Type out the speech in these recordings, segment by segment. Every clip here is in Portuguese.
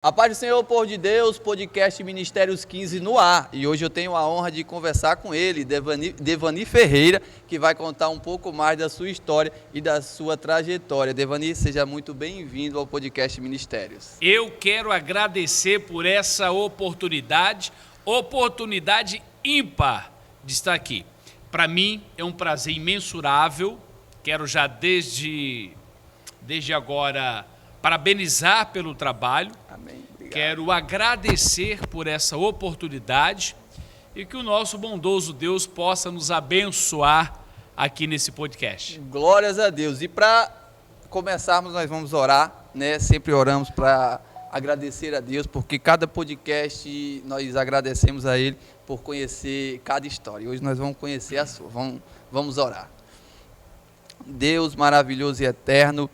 A paz do Senhor, povo de Deus, podcast Ministérios 15 no ar. E hoje eu tenho a honra de conversar com ele, Devani Ferreira, que vai contar um pouco mais da sua história e da sua trajetória. Devani, seja muito bem-vindo ao podcast Ministérios. Eu quero agradecer por essa oportunidade ímpar de estar aqui. Para mim é um prazer imensurável. Quero já desde agora parabenizar pelo trabalho. Amém. Obrigado. Quero agradecer por essa oportunidade e que o nosso bondoso Deus possa nos abençoar aqui nesse podcast. Glórias a Deus. E para começarmos, nós vamos orar, né? Sempre oramos para agradecer a Deus, porque cada podcast nós agradecemos a Ele por conhecer cada história. Hoje nós vamos conhecer a sua. Vamos orar. Deus maravilhoso e eterno,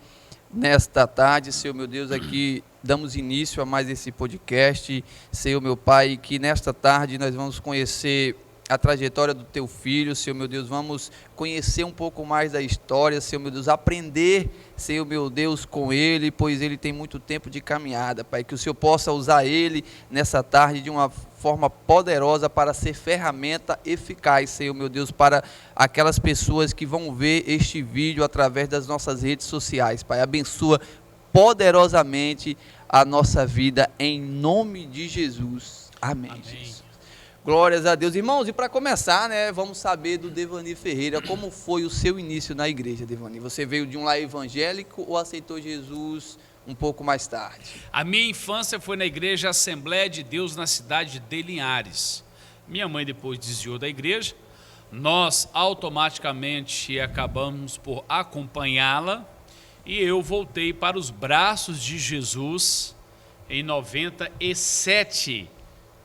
nesta tarde, Senhor meu Deus, aqui damos início a mais esse podcast, Senhor meu Pai, que nesta tarde nós vamos conhecer a trajetória do Teu Filho, Senhor meu Deus, vamos conhecer um pouco mais da história, Senhor meu Deus, aprender, Senhor meu Deus, com Ele, pois Ele tem muito tempo de caminhada, Pai, que o Senhor possa usar Ele nessa tarde de uma forma poderosa para ser ferramenta eficaz, Senhor meu Deus, para aquelas pessoas que vão ver este vídeo através das nossas redes sociais, Pai, abençoa poderosamente a nossa vida, em nome de Jesus, amém. Jesus. Glórias a Deus. Irmãos, e para começar, né, vamos saber do Devani Ferreira, como foi o seu início na igreja, Devani? Você veio de um lar evangélico ou aceitou Jesus um pouco mais tarde? A minha infância foi na igreja Assembleia de Deus, na cidade de Linhares. Minha mãe depois desviou da igreja, nós automaticamente acabamos por acompanhá-la e eu voltei para os braços de Jesus em 97,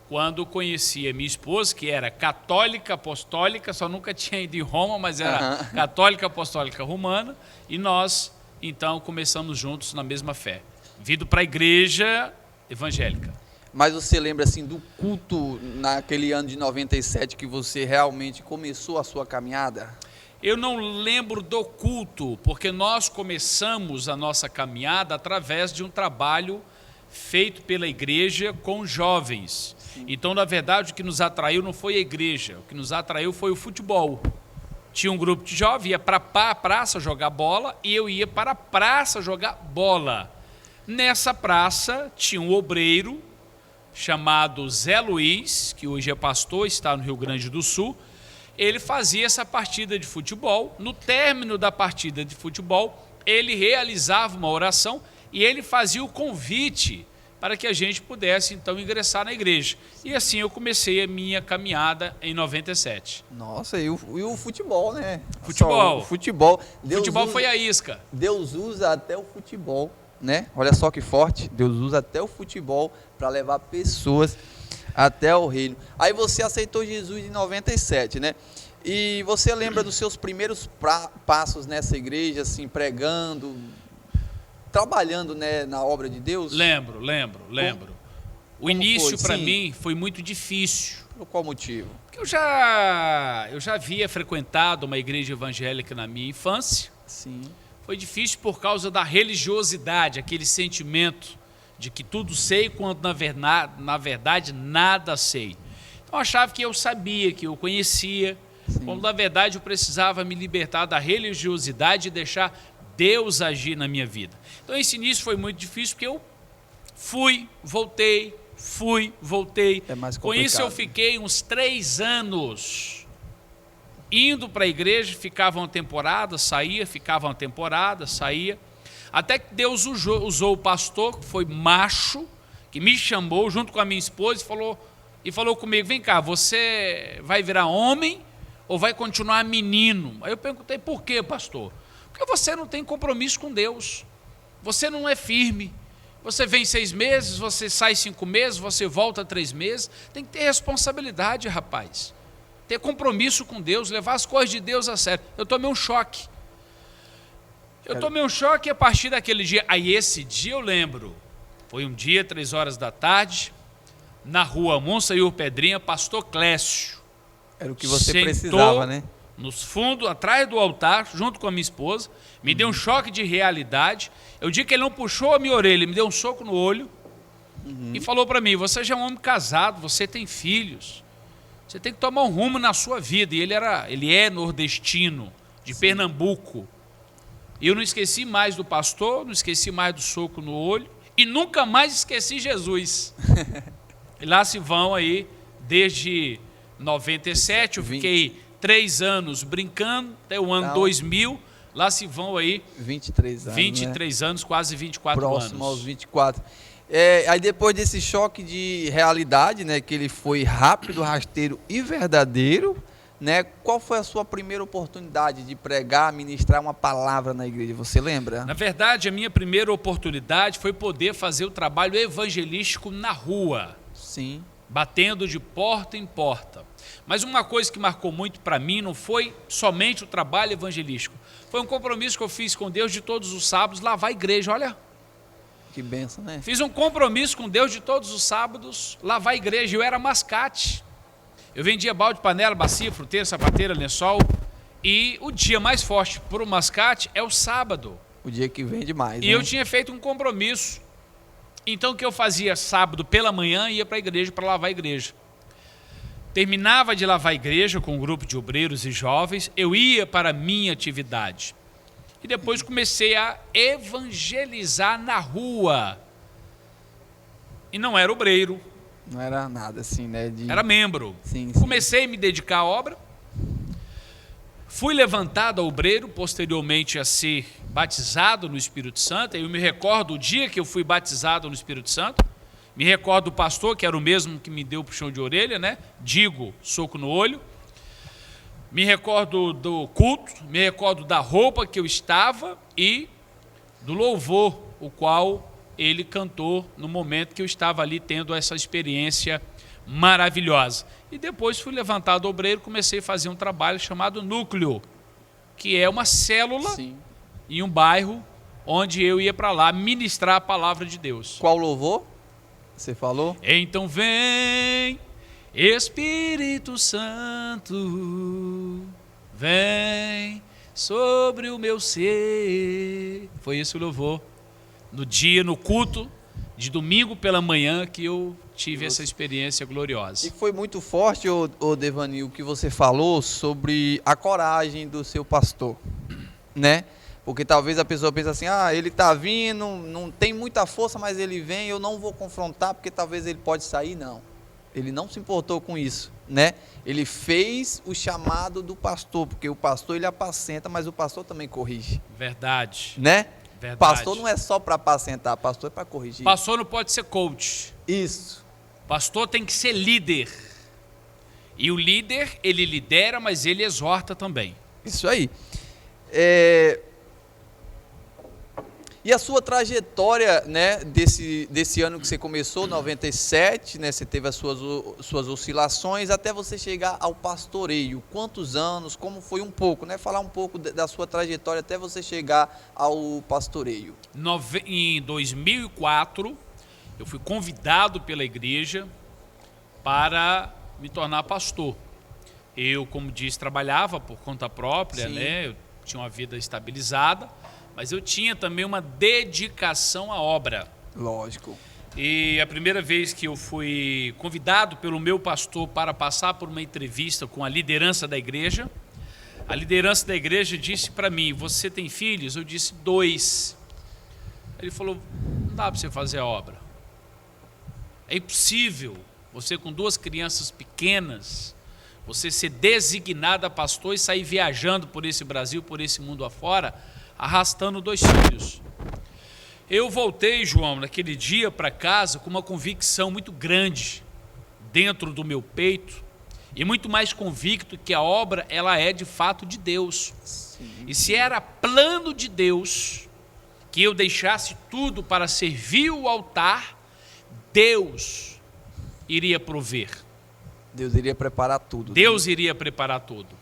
quando conheci a minha esposa, que era católica apostólica, só nunca tinha ido em Roma, mas era católica apostólica romana, e nós, então, começamos juntos na mesma fé, vindo para a igreja evangélica. Mas você lembra, assim, do culto naquele ano de 97, que você realmente começou a sua caminhada? Eu não lembro do culto, porque nós começamos a nossa caminhada através de um trabalho feito pela igreja com jovens. Então, na verdade, o que nos atraiu não foi a igreja, o que nos atraiu foi o futebol. Tinha um grupo de jovens, ia para a praça jogar bola e eu ia para a praça jogar bola. Nessa praça tinha um obreiro chamado Zé Luiz, que hoje é pastor, está no Rio Grande do Sul. Ele fazia essa partida de futebol. No término da partida de futebol, ele realizava uma oração e ele fazia o convite para que a gente pudesse, então, ingressar na igreja. E assim eu comecei a minha caminhada em 97. Nossa, e o futebol, né? Futebol. O futebol. Futebol foi a isca. Deus usa até o futebol, né? Olha só que forte. Deus usa até o futebol para levar pessoas até o reino. Aí você aceitou Jesus em 97, né? E você lembra dos seus primeiros passos nessa igreja, assim, pregando, trabalhando, né, na obra de Deus? Lembro. O início para mim foi muito difícil. Por qual motivo? Porque eu já havia frequentado uma igreja evangélica na minha infância. Sim. Foi difícil por causa da religiosidade, aquele sentimento de que tudo sei, quando na verdade nada sei. Então eu achava que eu sabia, que eu conhecia, quando na verdade eu precisava me libertar da religiosidade e deixar Deus agir na minha vida. Então esse início foi muito difícil, porque eu fui, voltei. É mais complicado. Com isso eu fiquei uns 3 anos indo para a igreja, ficava uma temporada, saía, até que Deus usou o pastor, que foi macho, que me chamou junto com a minha esposa e falou comigo: vem cá, você vai virar homem ou vai continuar menino? Aí eu perguntei: por quê, pastor? Porque você não tem compromisso com Deus, você não é firme, você vem 6 meses, você sai 5 meses, você volta 3 meses, tem que ter responsabilidade, rapaz, ter compromisso com Deus, levar as coisas de Deus a sério. Eu tomei um choque, a partir daquele dia. Aí esse dia eu lembro, foi um dia, 3 horas da tarde, na rua Monsenhor Pedrinha, pastor Clécio. Era o que você precisava, né? Nos fundos, atrás do altar, junto com a minha esposa, me deu um choque de realidade. Eu digo que ele não puxou a minha orelha, ele me deu um soco no olho. e falou para mim: você já é um homem casado, você tem filhos, você tem que tomar um rumo na sua vida. E ele é nordestino, de Pernambuco. E eu não esqueci mais do pastor, não esqueci mais do soco no olho e nunca mais esqueci Jesus. E lá se vão aí, desde 97, eu fiquei 3 anos brincando, até o ano 2000, lá se vão aí 23 anos, 23 anos, quase 24 anos. Próximo aos 24. Aí depois desse choque de realidade, né, que ele foi rápido, rasteiro e verdadeiro, né, qual foi a sua primeira oportunidade de pregar, ministrar uma palavra na igreja? Você lembra? Na verdade, a minha primeira oportunidade foi poder fazer o trabalho evangelístico na rua. Sim. Batendo de porta em porta. Mas uma coisa que marcou muito para mim não foi somente o trabalho evangelístico. Foi um compromisso que eu fiz com Deus de todos os sábados, lavar a igreja, olha. Que bênção, né? Fiz um compromisso com Deus de todos os sábados, lavar a igreja. Eu era mascate. Eu vendia balde, panela, bacia, fruteira, sapateira, lençol. E o dia mais forte para o mascate é o sábado. O dia que vende mais, E eu tinha feito um compromisso. Então o que eu fazia sábado pela manhã, ia para a igreja para lavar a igreja. Terminava de lavar a igreja com um grupo de obreiros e jovens, eu ia para a minha atividade. E depois comecei a evangelizar na rua. E não era obreiro. Não era nada assim, né? Era membro. Sim. Comecei a me dedicar à obra. Fui levantado a obreiro, posteriormente a ser batizado no Espírito Santo. Eu me recordo o dia que eu fui batizado no Espírito Santo. Me recordo do pastor, que era o mesmo que me deu o puxão de orelha, né? Digo, soco no olho. Me recordo do culto, me recordo da roupa que eu estava e do louvor, o qual ele cantou no momento que eu estava ali tendo essa experiência maravilhosa. E depois fui levantado obreiro, comecei a fazer um trabalho chamado Núcleo, que é uma célula em um bairro onde eu ia para lá ministrar a palavra de Deus. Qual louvor? Você falou? Então vem, Espírito Santo, vem sobre o meu ser. Foi esse o louvor. No dia, no culto de domingo pela manhã, que eu tive essa experiência gloriosa. E foi muito forte, ô Devani, o que você falou sobre a coragem do seu pastor, né? Porque talvez a pessoa pense assim, ele está vindo, não tem muita força, mas ele vem, eu não vou confrontar, porque talvez ele pode sair. Não, ele não se importou com isso, né? Ele fez o chamado do pastor, porque o pastor ele apacenta, mas o pastor também corrige. Verdade. Né? Verdade. Pastor não é só para apacentar, pastor é para corrigir. Pastor não pode ser coach. Isso. Pastor tem que ser líder. E o líder, ele lidera, mas ele exorta também. Isso aí. E a sua trajetória, né, desse ano que você começou, 97, né, você teve as suas oscilações até você chegar ao pastoreio. Quantos anos, como foi um pouco, né? Falar um pouco da sua trajetória até você chegar ao pastoreio. Em 2004, eu fui convidado pela igreja para me tornar pastor. Eu, como disse, trabalhava por conta própria, né? Eu tinha uma vida estabilizada. Mas eu tinha também uma dedicação à obra. Lógico. E a primeira vez que eu fui convidado pelo meu pastor para passar por uma entrevista com a liderança da igreja, a liderança da igreja disse para mim: você tem filhos? Eu disse 2. Ele falou: não dá para você fazer a obra. É impossível você com 2 crianças pequenas, você ser designado a pastor e sair viajando por esse Brasil, por esse mundo afora, arrastando 2 filhos. Eu voltei, João, naquele dia para casa com uma convicção muito grande dentro do meu peito e muito mais convicto que a obra ela é de fato de Deus. Sim. E se era plano de Deus que eu deixasse tudo para servir o altar, Deus iria prover. Deus iria preparar tudo. Deus iria preparar tudo.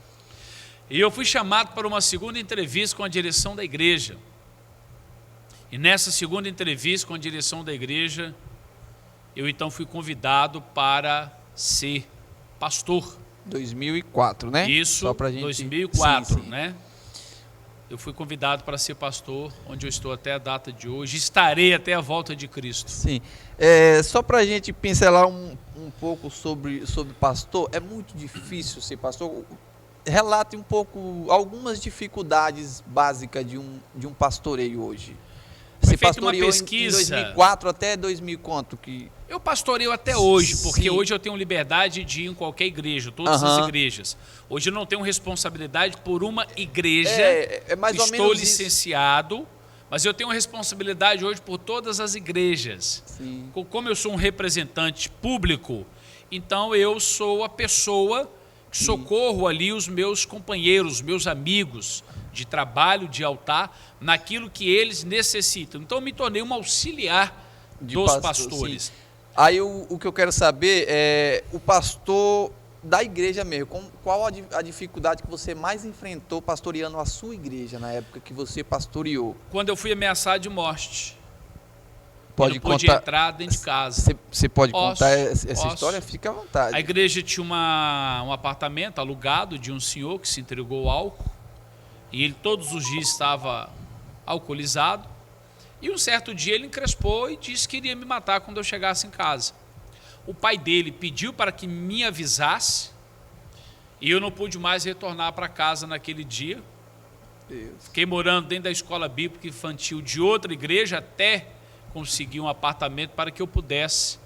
E eu fui chamado para uma segunda entrevista com a direção da igreja. E nessa segunda entrevista com a direção da igreja, eu então fui convidado para ser pastor. 2004, né? Isso, só pra gente... 2004, sim. né? eu fui convidado para ser pastor, onde eu estou até a data de hoje. Estarei até a volta de Cristo. Sim. Só para a gente pincelar um pouco sobre pastor, é muito difícil ser pastor. Relate um pouco algumas dificuldades básicas de um pastoreio hoje. Foi Você feita uma pastoreou pesquisa. em 2004 até 2000 quanto? Eu pastoreio até hoje, porque Sim. hoje eu tenho liberdade de ir em qualquer igreja, todas as igrejas. Hoje eu não tenho responsabilidade por uma igreja. É mais ou Estou menos licenciado, mas eu tenho responsabilidade hoje por todas as igrejas. Sim. Como eu sou um representante público, então eu sou a pessoa que socorro ali os meus companheiros, meus amigos de trabalho, de altar, naquilo que eles necessitam. Então eu me tornei um auxiliar dos pastores. Sim. Aí o que eu quero saber é o pastor da igreja mesmo. Qual a dificuldade que você mais enfrentou pastoreando a sua igreja na época que você pastoreou? Quando eu fui ameaçado de morte. Pode eu não podia entrar dentro de casa. Você pode contar essa Posso. história? Fica à vontade. A igreja tinha um apartamento alugado de um senhor que se entregou ao álcool. E ele todos os dias estava alcoolizado. E um certo dia ele encrespou e disse que iria me matar quando eu chegasse em casa. O pai dele pediu para que me avisasse e eu não pude mais retornar para casa naquele dia. Deus. Fiquei morando dentro da escola bíblica infantil de outra igreja até conseguir um apartamento para que eu pudesse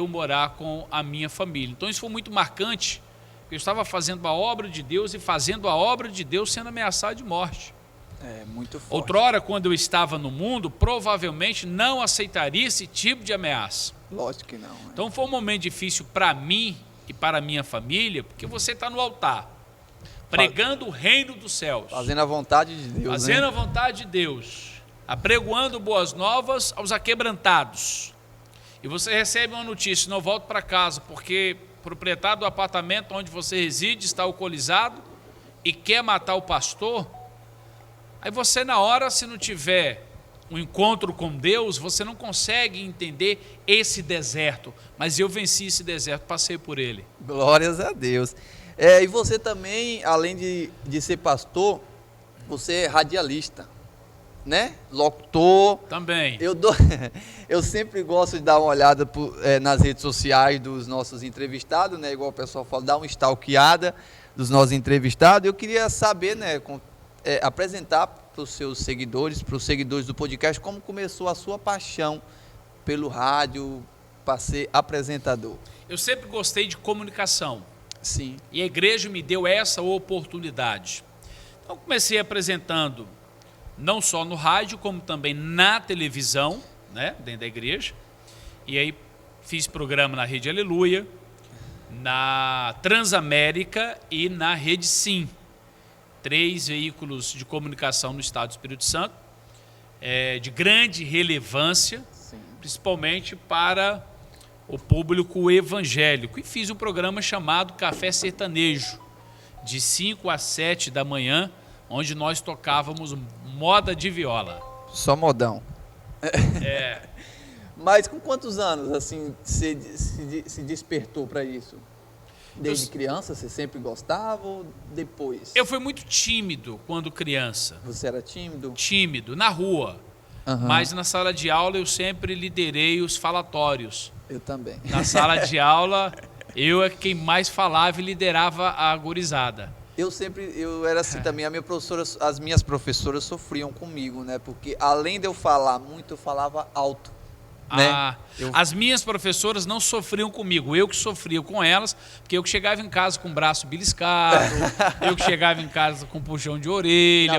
morar com a minha família. Então isso foi muito marcante. Eu estava fazendo a obra de Deus e fazendo a obra de Deus sendo ameaçado de morte. É muito forte. Outrora, quando eu estava no mundo, provavelmente não aceitaria esse tipo de ameaça. Lógico que não. Então foi um momento difícil para mim e para a minha família, porque você está no altar, pregando o reino dos céus. Fazendo a vontade de Deus. Fazendo a vontade de Deus. Apregoando boas novas aos aquebrantados. E você recebe uma notícia, não volta para casa, porque o proprietário do apartamento onde você reside está alcoolizado e quer matar o pastor. Aí você, na hora, se não tiver um encontro com Deus, você não consegue entender esse deserto. Mas eu venci esse deserto, passei por ele. Glórias a Deus. E você também, além de ser pastor, você é radialista, né? Locutor. Também. Eu sempre gosto de dar uma olhada nas redes sociais dos nossos entrevistados, né? Igual o pessoal fala, dar uma stalkeada dos nossos entrevistados. Eu queria saber, né? Apresentar para os seus seguidores, para os seguidores do podcast, como começou a sua paixão pelo rádio, para ser apresentador. Eu sempre gostei de comunicação. Sim. E a igreja me deu essa oportunidade. Então, comecei apresentando não só no rádio, como também na televisão, né, dentro da igreja. E aí fiz programa na Rede Aleluia, na Transamérica e na Rede Sim. 3 veículos de comunicação no estado do Espírito Santo, de grande relevância, sim, principalmente para o público evangélico. E fiz um programa chamado Café Sertanejo, de 5 às 7 da manhã, onde nós tocávamos moda de viola. Só modão. Mas com quantos anos assim você se despertou para isso? Desde criança você sempre gostava ou depois? Eu fui muito tímido quando criança. Você era tímido? Tímido, na rua. Mas na sala de aula eu sempre liderei os falatórios. Eu também. Na sala de aula eu é quem mais falava e liderava a gurizada. Eu era assim também, as minhas professoras sofriam comigo, né? Porque além de eu falar muito, eu falava alto. Né? As minhas professoras não sofriam comigo, eu que sofria com elas, porque eu que chegava em casa com o braço beliscado, eu que chegava em casa com puxão de orelha,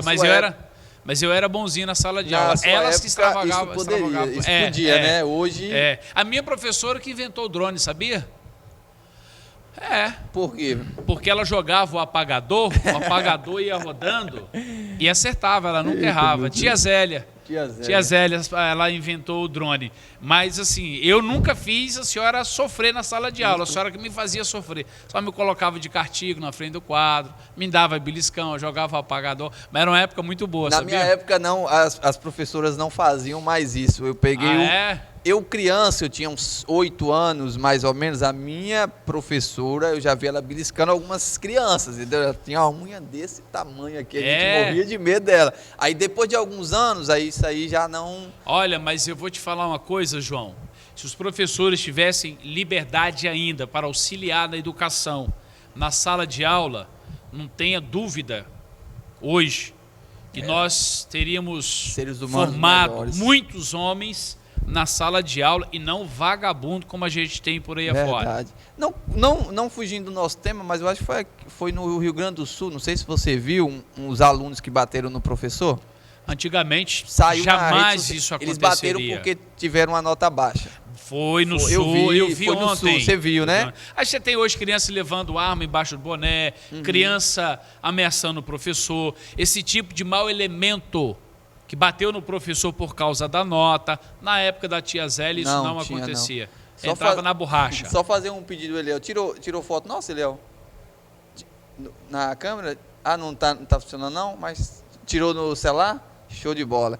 mas eu era bonzinho na sala de aula. Elas que extravagavam. Isso podia, né? Hoje... A minha professora que inventou o drone, sabia? Por quê? Porque ela jogava o apagador ia rodando e acertava, ela nunca errava. Tia Zélia, ela inventou o drone. Mas assim, eu nunca fiz a senhora sofrer na sala de aula, a senhora que me fazia sofrer. Só me colocava de castigo na frente do quadro, me dava beliscão, eu jogava o apagador. Mas era uma época muito boa, sabia? Na minha época, não, as professoras não faziam mais isso. Eu peguei eu criança, eu tinha uns 8 anos, mais ou menos, a minha professora, eu já vi ela beliscando algumas crianças, entendeu? Ela tinha uma unha desse tamanho aqui, a gente morria de medo dela. Aí depois de alguns anos, aí isso aí já não... Olha, mas eu vou te falar uma coisa, João. Se os professores tivessem liberdade ainda para auxiliar na educação, na sala de aula, não tenha dúvida, hoje, que nós teríamos seres humanos formado melhores. Muitos homens na sala de aula e não vagabundo como a gente tem por aí afora. Não fugindo do nosso tema, mas eu acho que foi no Rio Grande do Sul, não sei se você viu, uns alunos que bateram no professor. Antigamente, Saiu jamais isso aconteceria. Eles bateram porque tiveram uma nota baixa. Foi no Sul, eu vi foi ontem. No Sul, você viu, né? Aí você tem hoje criança levando arma embaixo do boné, criança ameaçando o professor, esse tipo de mau elemento que bateu no professor por causa da nota. Na época da tia Zélia, isso não acontecia. Não. Entrava na borracha. Só fazer um pedido, Eliel. Tirou foto nossa, Eliel? Na câmera? Ah, não tá funcionando não, mas tirou no celular? Show de bola.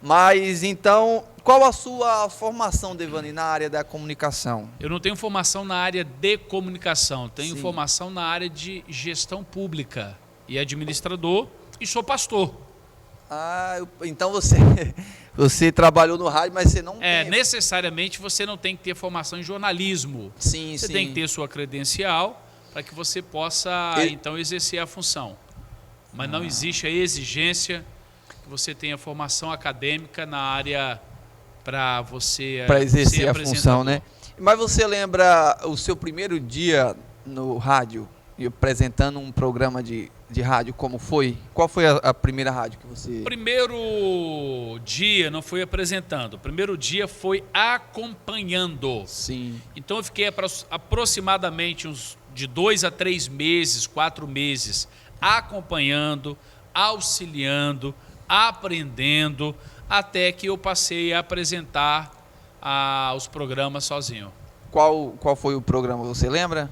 Mas então, qual a sua formação, Devani, na área da comunicação? Eu não tenho formação na área de comunicação, tenho formação na área de gestão pública e administrador e sou pastor. Ah, então você trabalhou no rádio, mas você não tem... Necessariamente você não tem que ter formação em jornalismo. Sim, você tem que ter sua credencial para que você possa, então, exercer a função. Mas não existe a exigência que você tenha formação acadêmica na área para você para exercer a função, né? Mas você lembra o seu primeiro dia no rádio, e apresentando um programa de rádio, como foi? Qual foi a primeira rádio que você... O primeiro dia não foi apresentando, o primeiro dia foi acompanhando. Sim. Então eu fiquei aproximadamente uns de 2 a 3 meses, 4 meses, acompanhando, auxiliando, aprendendo, até que eu passei a apresentar os programas sozinho. Qual foi o programa, você lembra?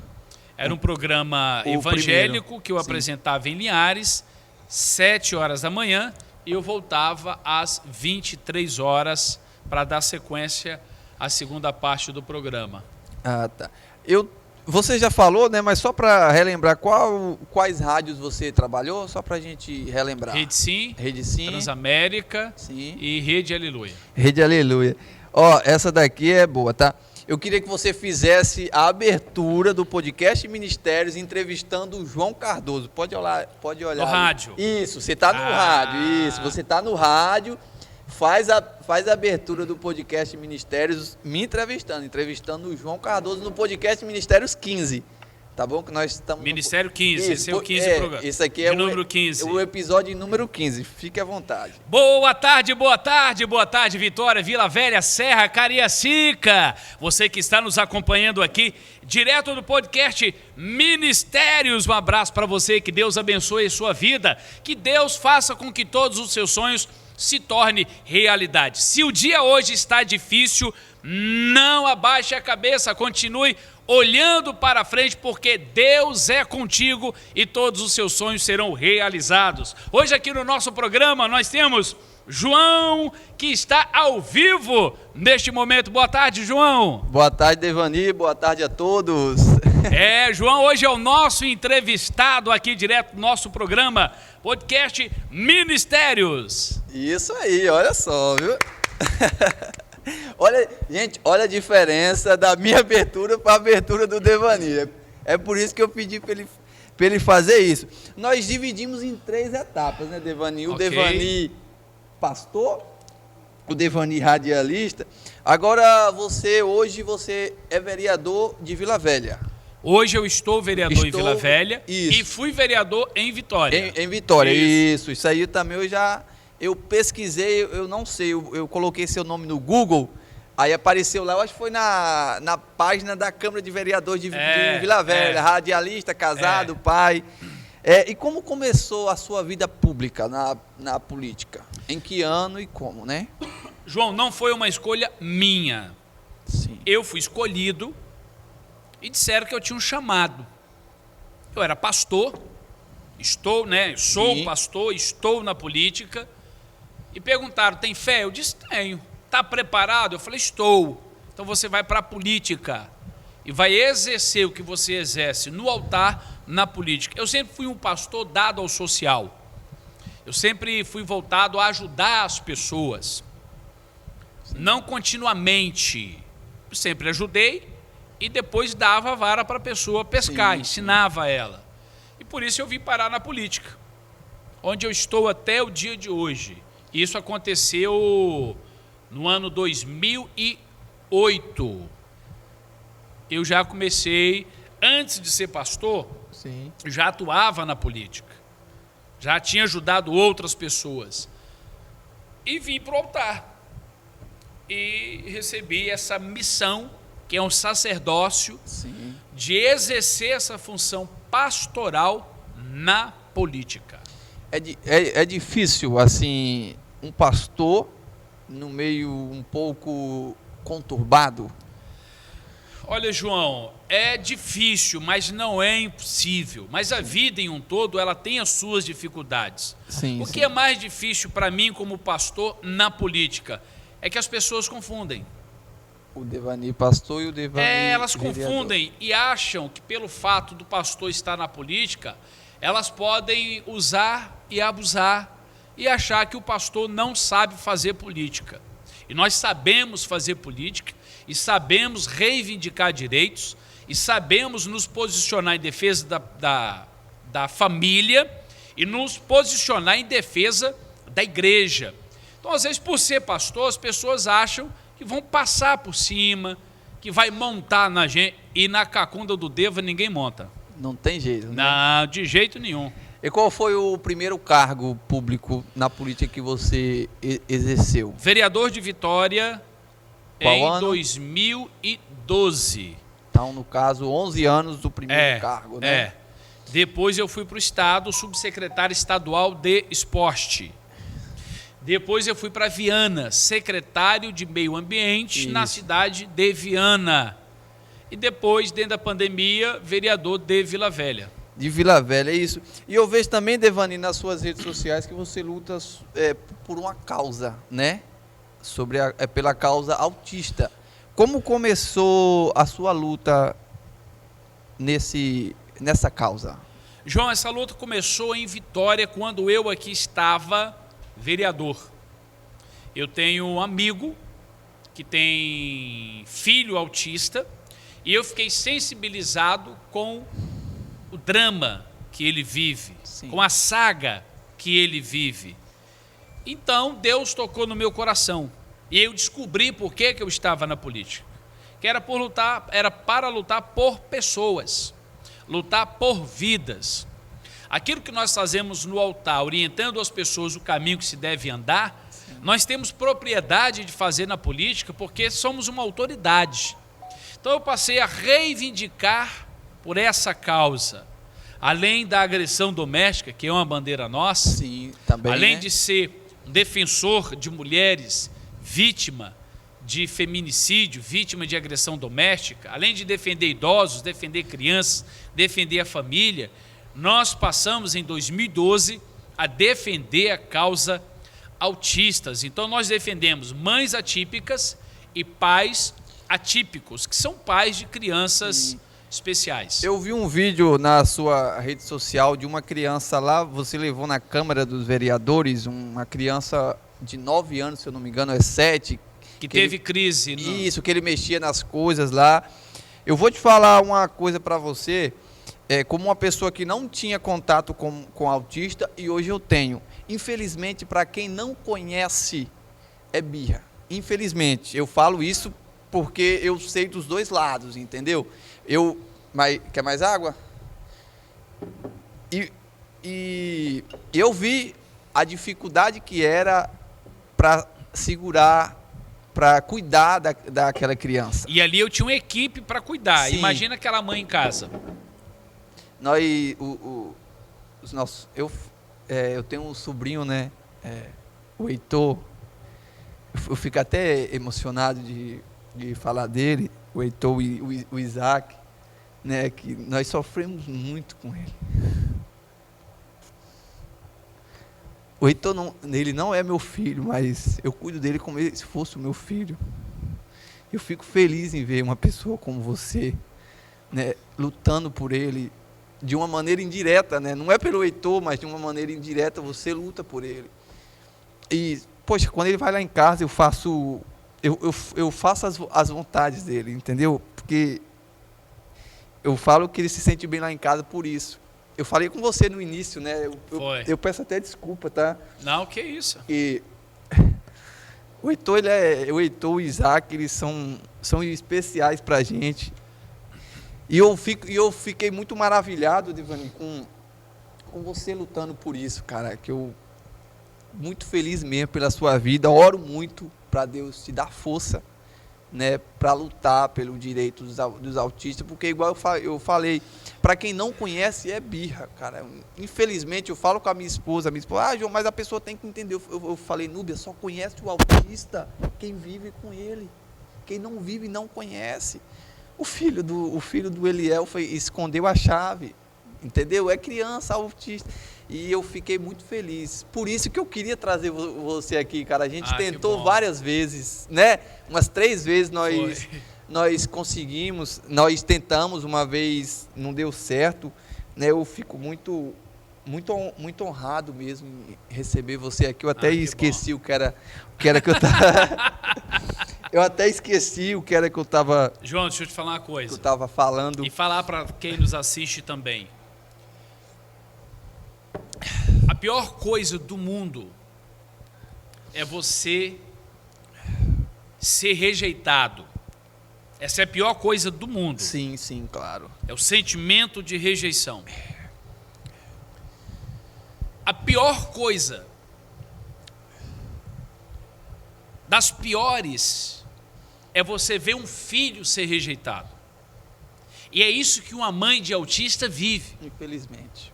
Era um programa evangélico que eu apresentava em Linhares, 7 horas da manhã, e eu voltava às 23 horas para dar sequência à segunda parte do programa. Ah, tá. Você já falou, né? Mas só para relembrar, quais rádios você trabalhou? Só para a gente relembrar. Rede Sim, Transamérica Sim. E Rede Aleluia. Rede Aleluia. Ó, essa daqui é boa, tá? Eu queria que você fizesse a abertura do podcast Ministérios entrevistando o João Cardoso. Pode olhar. No rádio. Isso, você está no rádio. Isso, você está no rádio. Faz a abertura do podcast Ministérios me entrevistando o João Cardoso no podcast Ministérios 15. Tá bom? Que nós estamos... Ministério 15, esse é o 15 programa. Esse aqui é número 15. O episódio número 15. Fique à vontade. Boa tarde, Vitória, Vila Velha, Serra, Cariacica. Você que está nos acompanhando aqui, direto do podcast Ministérios. Um abraço para você, que Deus abençoe a sua vida, que Deus faça com que todos os seus sonhos se torne realidade. Se o dia hoje está difícil, não abaixe a cabeça, continue olhando para frente, porque Deus é contigo e todos os seus sonhos serão realizados. Hoje aqui no nosso programa nós temos João, que está ao vivo neste momento. Boa tarde, João. Boa tarde, Devani. Boa tarde a todos. João hoje é o nosso entrevistado aqui direto do nosso programa, podcast Ministérios. Isso aí, olha só, viu? Olha, gente, olha a diferença da minha abertura para a abertura do Devani. É por isso que eu pedi para ele fazer isso. Nós dividimos em 3 etapas, né, Devani? O Devani pastor, o Devani radialista. Agora hoje você é vereador de Vila Velha. Hoje eu estou vereador em Vila Velha e fui vereador em Vitória. Em Vitória, isso aí também eu pesquisei, eu não sei, eu coloquei seu nome no Google, aí apareceu lá, eu acho que foi na página da Câmara de Vereadores de Vila Velha, radialista, casado, pai. E como começou a sua vida pública na política? Em que ano e como, né? João, não foi uma escolha minha. Sim. Eu fui escolhido e disseram que eu tinha um chamado. Eu era pastor, sou pastor, estou na política. E perguntaram, tem fé? Eu disse, tenho. está preparado? Eu falei, estou. Então você vai para a política e vai exercer o que você exerce no altar, na política. Eu sempre fui um pastor dado ao social. Eu sempre fui voltado a ajudar as pessoas. Não continuamente. Eu sempre ajudei e depois dava a vara para a pessoa pescar, ensinava ela. E por isso eu vim parar na política, onde eu estou até o dia de hoje. Isso aconteceu no ano 2008. Eu já comecei, antes de ser pastor, já atuava na política. Já tinha ajudado outras pessoas. E vim para o altar. E recebi essa missão, que é um sacerdócio, de exercer essa função pastoral na política. É difícil, assim, um pastor no meio um pouco conturbado? Olha, João, é difícil, mas não é impossível. Mas a vida em um todo, ela tem as suas dificuldades. O que é mais difícil para mim como pastor na política é que as pessoas confundem. O Devani pastor e o Devani elas vereador. confundem e acham que pelo fato do pastor estar na política, elas podem usar e abusar e achar que o pastor não sabe fazer política. E nós sabemos fazer política e sabemos reivindicar direitos e sabemos nos posicionar em defesa da família e nos posicionar em defesa da igreja. Então, às vezes, por ser pastor, as pessoas acham que vão passar por cima, que vai montar na gente, e na cacunda do Deva ninguém monta. Não tem jeito, né? Não, de jeito nenhum. E qual foi o primeiro cargo público na política que você exerceu? Vereador de Vitória, qual em ano? 2012. Então, no caso, 11 anos do primeiro cargo, né? Depois eu fui para o Estado, subsecretário estadual de esporte. Depois eu fui para Viana, secretário de Meio Ambiente na cidade de Viana. E depois, dentro da pandemia, vereador de Vila Velha. De Vila Velha, é isso. E eu vejo também, Devani, nas suas redes sociais que você luta por uma causa, né? Pela causa autista. Como começou a sua luta nessa causa? João, essa luta começou em Vitória, quando eu aqui estava vereador. Eu tenho um amigo que tem filho autista e eu fiquei sensibilizado com o drama que ele vive, com a saga que ele vive. Então Deus tocou no meu coração e eu descobri por que eu estava na política. Que era para lutar por pessoas, lutar por vidas. Aquilo que nós fazemos no altar, orientando as pessoas o caminho que se deve andar, nós temos propriedade de fazer na política porque somos uma autoridade. Então eu passei a reivindicar por essa causa, além da agressão doméstica, que é uma bandeira nossa, também, além né? de ser um defensor de mulheres vítima de feminicídio, vítima de agressão doméstica, além de defender idosos, defender crianças, defender a família, nós passamos em 2012 a defender a causa autistas. Então nós defendemos mães atípicas e pais atípicos, que são pais de crianças especiais. Eu vi um vídeo na sua rede social de uma criança lá, você levou na Câmara dos Vereadores, uma criança de 9 anos, se eu não me engano, 7. Que teve crise. Isso, que ele mexia nas coisas lá. Eu vou te falar uma coisa para você, como uma pessoa que não tinha contato com autista, e hoje eu tenho. Infelizmente, para quem não conhece, é birra. Infelizmente, eu falo isso porque eu sei dos dois lados, entendeu? Quer mais água? E eu vi a dificuldade que era para segurar, para cuidar daquela criança. E ali eu tinha uma equipe para cuidar. Sim. Imagina aquela mãe em casa. Eu tenho um sobrinho, né? O Heitor. Eu fico até emocionado de falar dele. O Heitor e o Isaac, né? Que nós sofremos muito com ele. O Heitor ele não é meu filho, mas eu cuido dele como se fosse o meu filho. Eu fico feliz em ver uma pessoa como você, né, lutando por ele de uma maneira indireta, né? Não é pelo Heitor, mas de uma maneira indireta você luta por ele. E, poxa, quando ele vai lá em casa, eu faço as vontades dele, entendeu? Porque eu falo que ele se sente bem lá em casa por isso. Eu falei com você no início, né? Eu peço até desculpa, tá? Não, que isso. E o Heitor, o Heitor e o Isaac, eles são especiais pra gente. E eu fiquei muito maravilhado, Divani, com você lutando por isso, cara. Que eu muito feliz mesmo pela sua vida. Oro muito para Deus te dar força, né, para lutar pelo direito dos autistas, porque igual eu falei, para quem não conhece é birra, cara. Infelizmente eu falo com a minha esposa, João, mas a pessoa tem que entender. Eu falei, Núbia, só conhece o autista quem vive com ele. Quem não vive não conhece. O filho do Eliel escondeu a chave, entendeu? É criança autista. E eu fiquei muito feliz. Por isso que eu queria trazer você aqui, cara. A gente tentou várias vezes, né? Umas 3 vezes nós conseguimos, nós tentamos, uma vez não deu certo, né? Eu fico muito honrado mesmo em receber você aqui. Eu até esqueci o que era que eu tava. Eu até esqueci o que era que eu tava. João, deixa eu te falar uma coisa. Que eu tava falando. E falar para quem nos assiste também. A pior coisa do mundo é você ser rejeitado. Essa é a pior coisa do mundo. Sim, sim, claro. É o sentimento de rejeição. A pior coisa, das piores, é você ver um filho ser rejeitado. E é isso que uma mãe de autista vive. Infelizmente.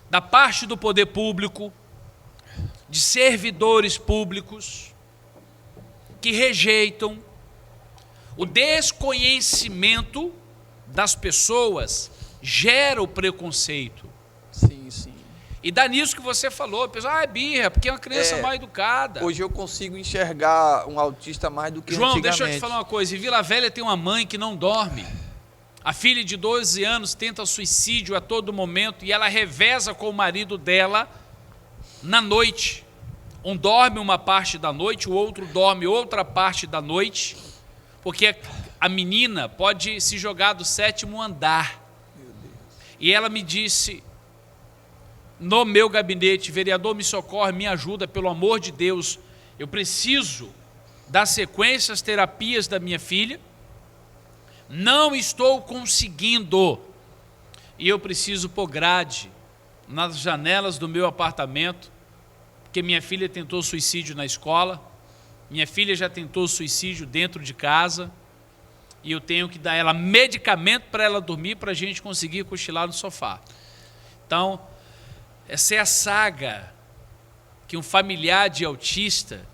Da parte do poder público, de servidores públicos, que rejeitam. O desconhecimento das pessoas gera o preconceito. Sim, sim. E dá nisso que você falou, a pessoa, é birra, porque é uma criança mal educada. Hoje eu consigo enxergar um autista mais do que João, antigamente. deixa eu te falar uma coisa, em Vila Velha tem uma mãe que não dorme. A filha de 12 anos tenta suicídio a todo momento e ela reveza com o marido dela na noite. Um dorme uma parte da noite, o outro dorme outra parte da noite, porque a menina pode se jogar do 7º andar. Meu Deus. E ela me disse, no meu gabinete, vereador, me socorre, me ajuda, pelo amor de Deus, eu preciso dar sequência às terapias da minha filha, não estou conseguindo, e eu preciso pôr grade nas janelas do meu apartamento, porque minha filha tentou suicídio na escola, minha filha já tentou suicídio dentro de casa, e eu tenho que dar ela medicamento para ela dormir, para a gente conseguir cochilar no sofá. Então, essa é a saga que um familiar de autista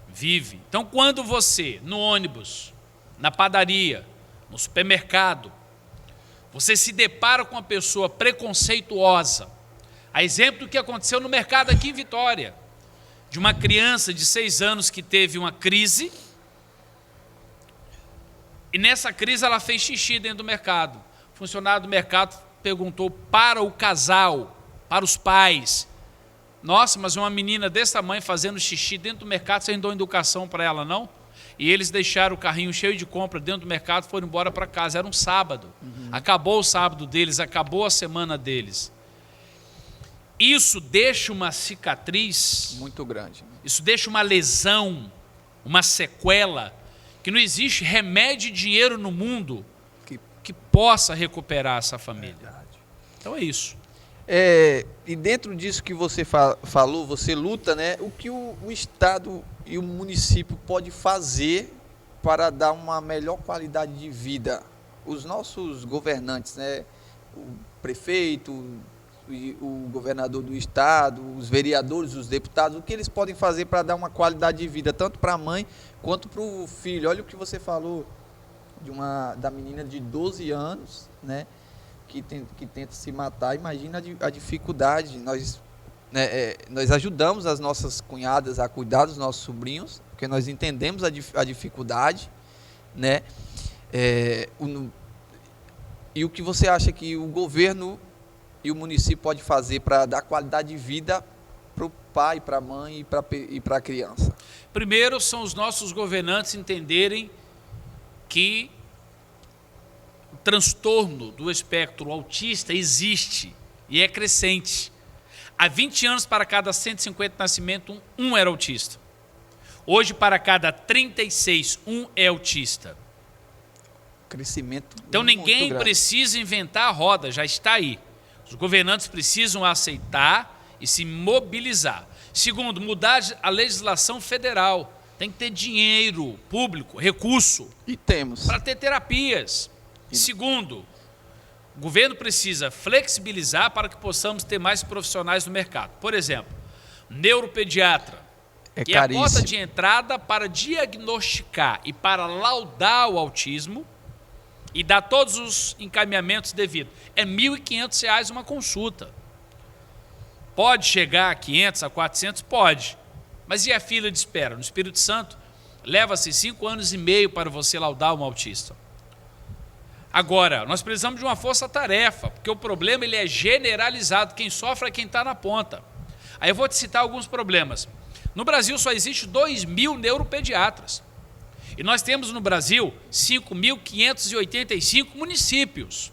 vive. Então, quando você, no ônibus, na padaria, no supermercado, você se depara com uma pessoa preconceituosa, a exemplo do que aconteceu no mercado aqui em Vitória, de uma criança de 6 anos que teve uma crise, e nessa crise ela fez xixi dentro do mercado. O funcionário do mercado perguntou para o casal, para os pais, nossa, mas uma menina desse tamanho fazendo xixi dentro do mercado, vocês não dão educação para ela, não? E eles deixaram o carrinho cheio de compra dentro do mercado e foram embora para casa. Era um sábado. Acabou o sábado deles, acabou a semana deles. Isso deixa uma cicatriz muito grande. Isso deixa uma lesão, uma sequela, que não existe remédio e dinheiro no mundo que possa recuperar essa família. Verdade. Então é isso. E dentro disso que você falou, você luta, né? O que o Estado e o município pode fazer para dar uma melhor qualidade de vida? Os nossos governantes, né? O prefeito, o governador do estado, os vereadores, os deputados, o que eles podem fazer para dar uma qualidade de vida, tanto para a mãe quanto para o filho? Olha o que você falou da menina de 12 anos, né? Que tenta se matar. Imagina a dificuldade. Nós né, nós ajudamos as nossas cunhadas a cuidar dos nossos sobrinhos, porque nós entendemos a dificuldade, né? E o que você acha que o governo e o município pode fazer para dar qualidade de vida para o pai, para a mãe e para a criança? Primeiro, são os nossos governantes entenderem que o transtorno do espectro autista existe e é crescente. Há 20 anos, para cada 150 nascimentos, um era autista. Hoje, para cada 36, um é autista. Crescimento. Então, ninguém grande. precisa inventar a roda, já está aí. Os governantes precisam aceitar e se mobilizar. Segundo, mudar a legislação federal. Tem que ter dinheiro público, recurso. E temos. Para ter terapias. Segundo, o governo precisa flexibilizar para que possamos ter mais profissionais no mercado. Por exemplo, neuropediatra, que é a porta de entrada para diagnosticar e para laudar o autismo e dar todos os encaminhamentos devidos. É R$ 1.500 uma consulta. Pode chegar a 500, a 400? Pode. Mas e a fila de espera? No Espírito Santo, leva-se 5 anos e meio para você laudar um autista. Agora, nós precisamos de uma força-tarefa, porque o problema ele é generalizado. Quem sofre é quem está na ponta. Aí eu vou te citar alguns problemas. No Brasil só existe 2.000 neuropediatras. E nós temos no Brasil 5.585 municípios.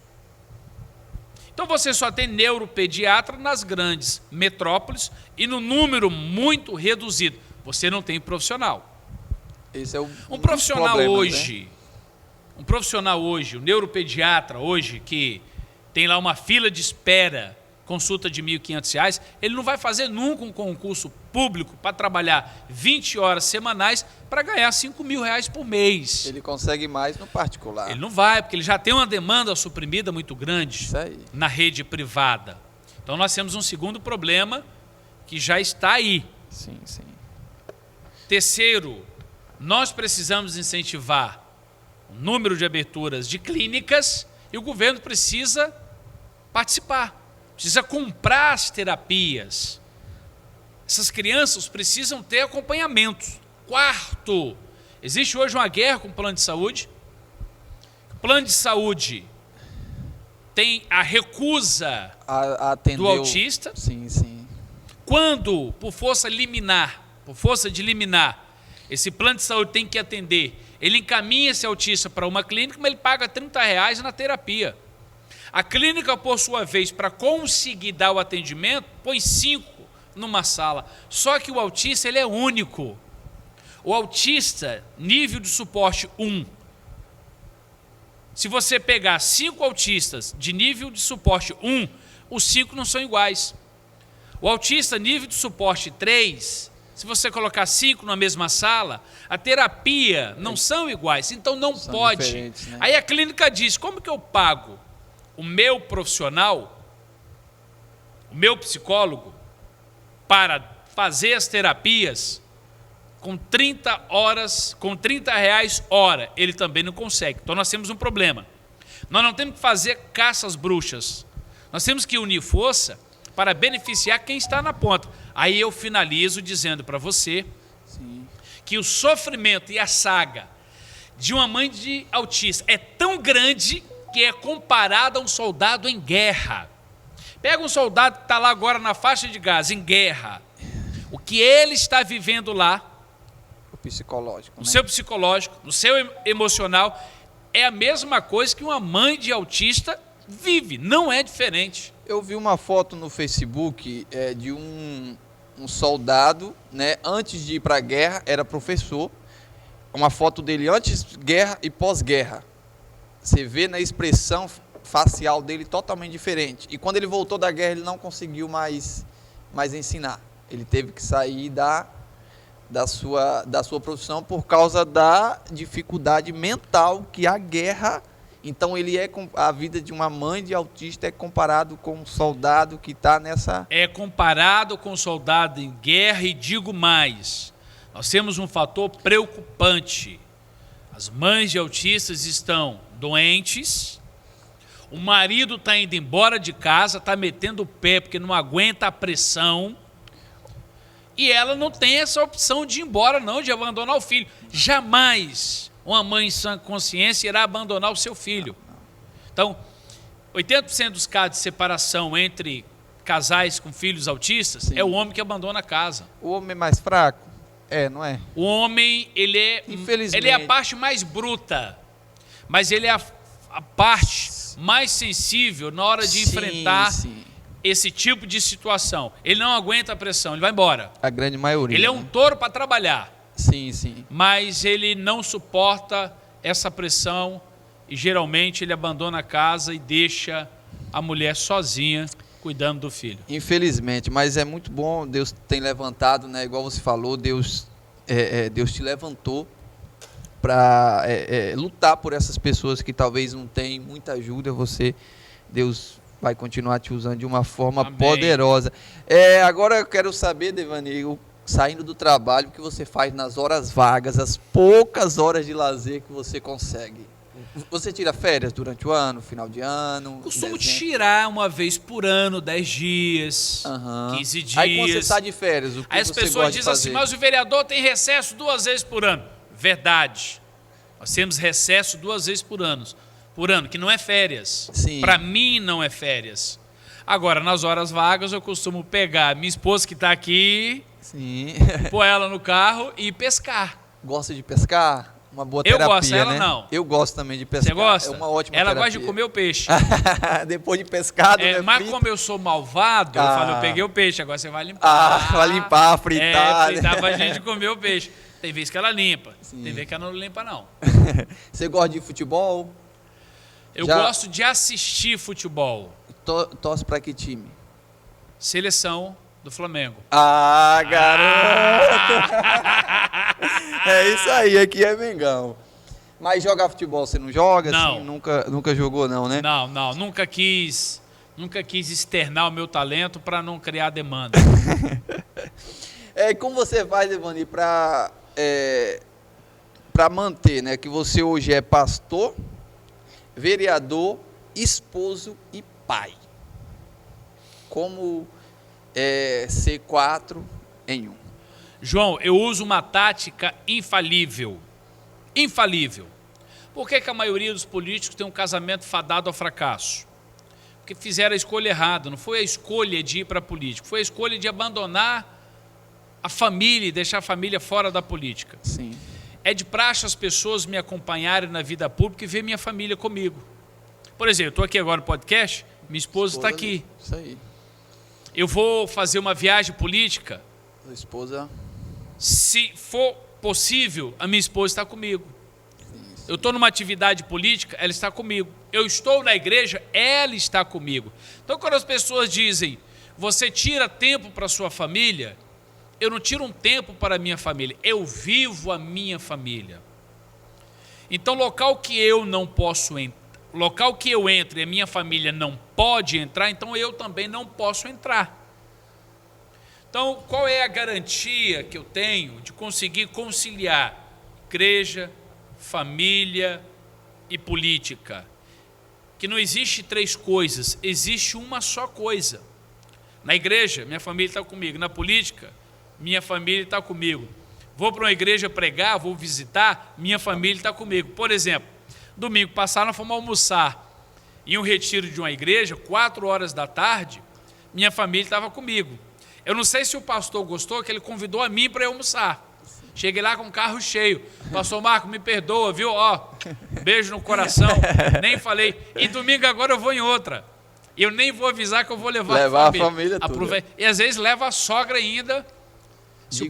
Então você só tem neuropediatra nas grandes metrópoles e no número muito reduzido. Você não tem profissional. Esse é um profissional hoje, né? Um profissional hoje, o neuropediatra hoje, que tem lá uma fila de espera, consulta de R$ 1.500, ele não vai fazer nunca um concurso público para trabalhar 20 horas semanais para ganhar R$ 5.000 por mês. Ele consegue mais no particular. Ele não vai, porque ele já tem uma demanda suprimida muito grande na rede privada. Então nós temos um segundo problema que já está aí. Sim, sim. Terceiro, nós precisamos incentivar o número de aberturas de clínicas e o governo precisa participar, precisa comprar as terapias. Essas crianças precisam ter acompanhamento. Quarto, existe hoje uma guerra com o plano de saúde. O plano de saúde tem a recusa do autista. Sim, sim. Quando, por força de liminar, esse plano de saúde tem que atender, ele encaminha esse autista para uma clínica, mas ele paga R$30 na terapia. A clínica, por sua vez, para conseguir dar o atendimento, põe 5 numa sala. Só que o autista ele é único. O autista, nível de suporte 1. Se você pegar 5 autistas de nível de suporte 1, os 5 não são iguais. O autista nível de suporte 3, se você colocar 5 na mesma sala, a terapia não são iguais, então não pode. Né? Aí a clínica diz, como que eu pago o meu profissional, o meu psicólogo, para fazer as terapias com 30 horas, com R$30 hora? Ele também não consegue. Então nós temos um problema. Nós não temos que fazer caça às bruxas. Nós temos que unir força para beneficiar quem está na ponta. Aí eu finalizo dizendo para você que o sofrimento e a saga de uma mãe de autista é tão grande que é comparado a um soldado em guerra. Pega um soldado que está lá agora na faixa de Gaza, em guerra. O que ele está vivendo lá, o psicológico, no seu psicológico, no seu emocional, é a mesma coisa que uma mãe de autista vive, não é diferente. Eu vi uma foto no Facebook de um soldado, né, antes de ir para a guerra, era professor. Uma foto dele antes guerra e pós-guerra. Você vê na expressão facial dele totalmente diferente. E quando ele voltou da guerra, ele não conseguiu mais ensinar. Ele teve que sair da sua profissão por causa da dificuldade mental que a guerra. Então a vida de uma mãe de autista é comparado com um soldado que está nessa... É comparado com um soldado em guerra, e digo mais, nós temos um fator preocupante. As mães de autistas estão doentes, o marido está indo embora de casa, está metendo o pé porque não aguenta a pressão, E ela não tem essa opção de ir embora, não, de abandonar o filho. Jamais uma mãe em sã consciência irá abandonar o seu filho. Então, 80% dos casos de separação entre casais com filhos autistas é o homem que abandona a casa. O homem mais fraco? Não é? O homem, ele é a parte mais bruta, mas ele é a parte mais sensível na hora de enfrentar esse tipo de situação. Ele não aguenta a pressão, ele vai embora. A grande maioria. Ele é um touro para trabalhar. Sim. Mas ele não suporta essa pressão e geralmente ele abandona a casa e deixa a mulher sozinha cuidando do filho. Infelizmente, mas é muito bom, Deus tem levantado, né? Igual você falou, Deus te levantou para lutar por essas pessoas que talvez não têm muita ajuda. Deus vai continuar te usando de uma forma Amém. Poderosa. Agora eu quero saber, Devani, saindo do trabalho, o que você faz nas horas vagas, as poucas horas de lazer que você consegue? Você tira férias durante o ano, final de ano? Costumo tirar uma vez por ano, 10 dias, 15 dias. Aí quando você está de férias, o que Aí as você pessoas gosta de dizem assim, fazer? mas o vereador tem recesso 2 vezes por ano. Verdade. Nós temos recesso 2 vezes por ano, que não é férias. Sim. Para mim não é férias. Agora, nas horas vagas, eu costumo pegar minha esposa que está aqui, Sim. pôr ela no carro e ir pescar. Gosta de pescar? Uma boa Eu terapia, gosto, ela né? não. Eu gosto também de pescar. Você gosta? É uma ótima ela terapia. gosta de comer o peixe. Depois de pescado, né? Mas frito. como eu sou malvado, eu falo, eu peguei o peixe, agora você vai limpar. Vai limpar, fritar. Fritar né? pra gente comer o peixe. Tem vez que ela limpa, Sim. tem vez que ela não limpa, não. Você gosta de futebol? Eu Já- gosto de assistir futebol. Torce pra que time? Seleção do Flamengo. Garoto! É isso aí, aqui é Mengão. Mas jogar futebol você não joga? Não. Assim, nunca jogou não, né? Não, nunca quis externar o meu talento para não criar demanda. E como você faz, Devani, para manter, né? Que você hoje é pastor, vereador, esposo e pai. Como ser 4 em 1? João, eu uso uma tática infalível. Infalível. Por que a maioria dos políticos tem um casamento fadado ao fracasso? Porque fizeram a escolha errada. Não foi a escolha de ir para a política, foi a escolha de abandonar a família e deixar a família fora da política. Sim. É de praxe as pessoas me acompanharem na vida pública e ver minha família comigo. Por exemplo, eu estou aqui agora no podcast, minha esposa está aqui. Isso aí. Eu vou fazer uma viagem política. Sua esposa. Se for possível, a minha esposa está comigo. Eu estou numa atividade política, ela está comigo. Eu estou na igreja, ela está comigo. Então, quando as pessoas dizem, você tira tempo para a sua família, eu não tiro um tempo para a minha família, eu vivo a minha família. Então, local que eu não posso entrar, local que eu entro e a minha família não pode entrar, então eu também não posso entrar. Então, qual é a garantia que eu tenho de conseguir conciliar igreja, família e política? Que não existe 3 coisas, existe uma só coisa. Na igreja, minha família está comigo. Na política, minha família está comigo. Vou para uma igreja pregar, vou visitar, minha família está comigo. Por exemplo, domingo passado nós fomos almoçar em um retiro de uma igreja, 4 horas da tarde, minha família estava comigo. Eu não sei se o pastor gostou, que ele convidou a mim para ir almoçar. Cheguei lá com o carro cheio. Pastor Marco, me perdoa, viu? Beijo no coração. Nem falei. E domingo agora eu vou em outra. Eu nem vou avisar que eu vou levar a família toda. E às vezes leva a sogra ainda. Se De o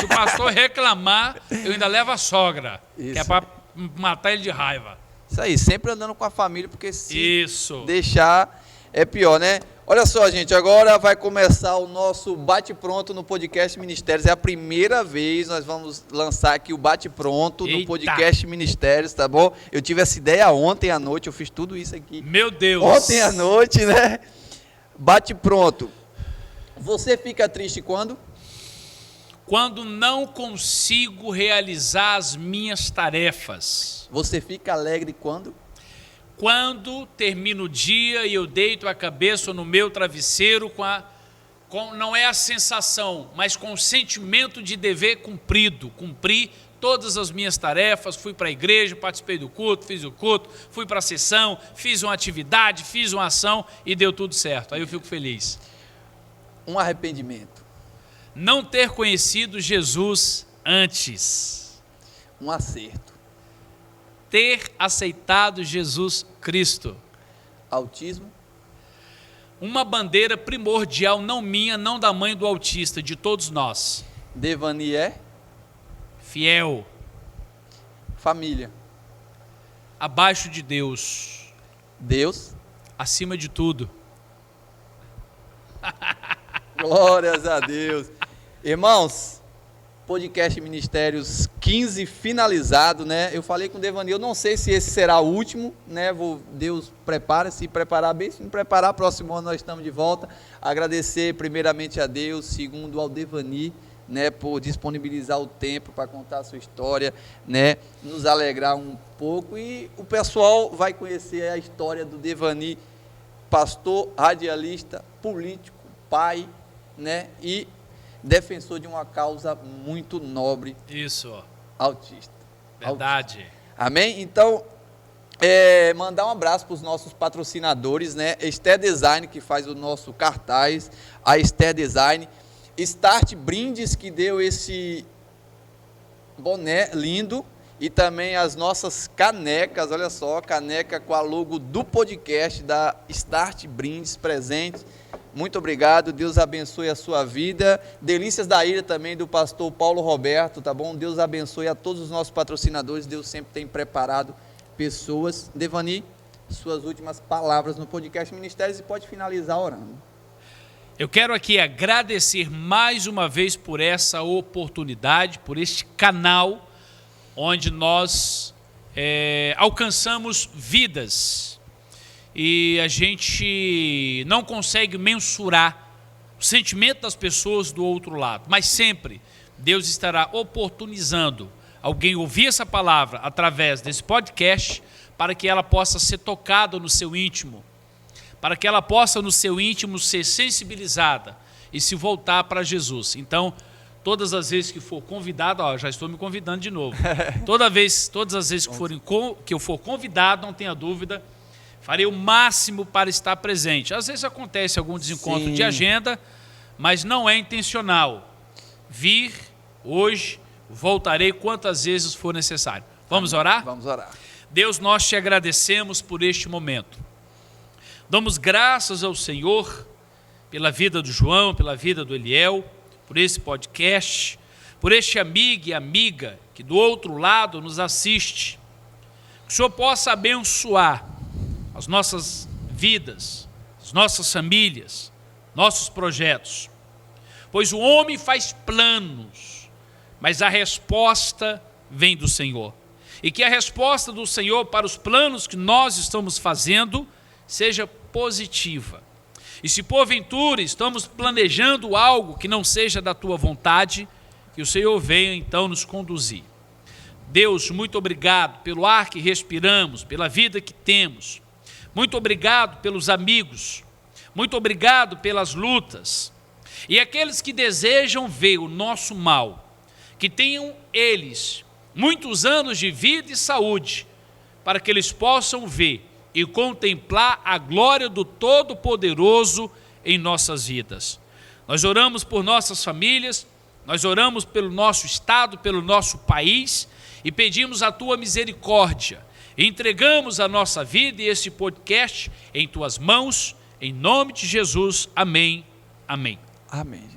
pastor reclamar, eu ainda levo a sogra. Isso. Que é para matar ele de raiva. Isso aí, sempre andando com a família, porque se Isso. deixar é pior, né? Olha só, gente, agora vai começar o nosso Bate-Pronto no Podcast Ministérios. É a primeira vez nós vamos lançar aqui o Bate-Pronto no Podcast Ministérios, tá bom? Eu tive essa ideia ontem à noite, eu fiz tudo isso aqui. Meu Deus! Ontem à noite, né? Bate-Pronto. Você fica triste quando? Quando não consigo realizar as minhas tarefas. Você fica alegre quando? Quando termina o dia e eu deito a cabeça no meu travesseiro com a não é a sensação, mas com o sentimento de dever cumprido, cumprir todas as minhas tarefas, fui para a igreja, participei do culto, fiz o culto, fui para a sessão, fiz uma atividade, fiz uma ação e deu tudo certo. Aí eu fico feliz. Um arrependimento. Não ter conhecido Jesus antes. Um acerto. Ter aceitado Jesus Cristo. Autismo. Uma bandeira primordial, não minha, não da mãe do autista, de todos nós. Devani é? Fiel. Família. Abaixo de Deus. Deus. Acima de tudo. Glórias a Deus. Irmãos, podcast Ministérios 15 finalizado, né? Eu falei com o Devani, eu não sei se esse será o último, né? Deus prepara, se preparar bem, se não preparar, próximo ano nós estamos de volta. Agradecer primeiramente a Deus, segundo ao Devani, né, por disponibilizar o tempo para contar a sua história, né, nos alegrar um pouco, e o pessoal vai conhecer a história do Devani, pastor, radialista, político, pai, né, e defensor de uma causa muito nobre. Isso. Autista. Verdade. Autista. Amém? Então, mandar um abraço para os nossos patrocinadores, né, Esther Design, que faz o nosso cartaz, a Esther Design, Start Brindes, que deu esse boné lindo, e também as nossas canecas, olha só, caneca com a logo do podcast da Start Brindes presente. Muito obrigado, Deus abençoe a sua vida. Delícias da Ilha também, do pastor Paulo Roberto, tá bom? Deus abençoe a todos os nossos patrocinadores, Deus sempre tem preparado pessoas. Devani, suas últimas palavras no podcast Ministérios, e pode finalizar orando. Eu quero aqui agradecer mais uma vez por essa oportunidade, por este canal onde nós alcançamos vidas, e a gente não consegue mensurar o sentimento das pessoas do outro lado, mas sempre Deus estará oportunizando alguém ouvir essa palavra através desse podcast, para que ela possa ser tocada no seu íntimo, para que ela possa no seu íntimo ser sensibilizada e se voltar para Jesus. Então, todas as vezes que for convidado, já estou me convidando de novo, todas as vezes que eu for convidado, não tenha dúvida, farei o máximo para estar presente. Às vezes acontece algum desencontro de agenda, mas não é intencional. Vir hoje, voltarei quantas vezes for necessário. Vamos orar? Vamos orar. Deus, nós te agradecemos por este momento. Damos graças ao Senhor pela vida do João, pela vida do Eliel, por esse podcast, por este amigo e amiga que do outro lado nos assiste. Que o Senhor possa abençoar as nossas vidas, as nossas famílias, nossos projetos. Pois o homem faz planos, mas a resposta vem do Senhor. E que a resposta do Senhor para os planos que nós estamos fazendo seja positiva. E se porventura estamos planejando algo que não seja da tua vontade, que o Senhor venha então nos conduzir. Deus, muito obrigado pelo ar que respiramos, pela vida que temos. Muito obrigado pelos amigos. Muito obrigado pelas lutas. E aqueles que desejam ver o nosso mal, que tenham eles muitos anos de vida e saúde, para que eles possam ver e contemplar a glória do Todo-Poderoso em nossas vidas. Nós oramos por nossas famílias, nós oramos pelo nosso estado, pelo nosso país, e pedimos a tua misericórdia. Entregamos a nossa vida e esse podcast em tuas mãos, em nome de Jesus. Amém. Amém. Amém.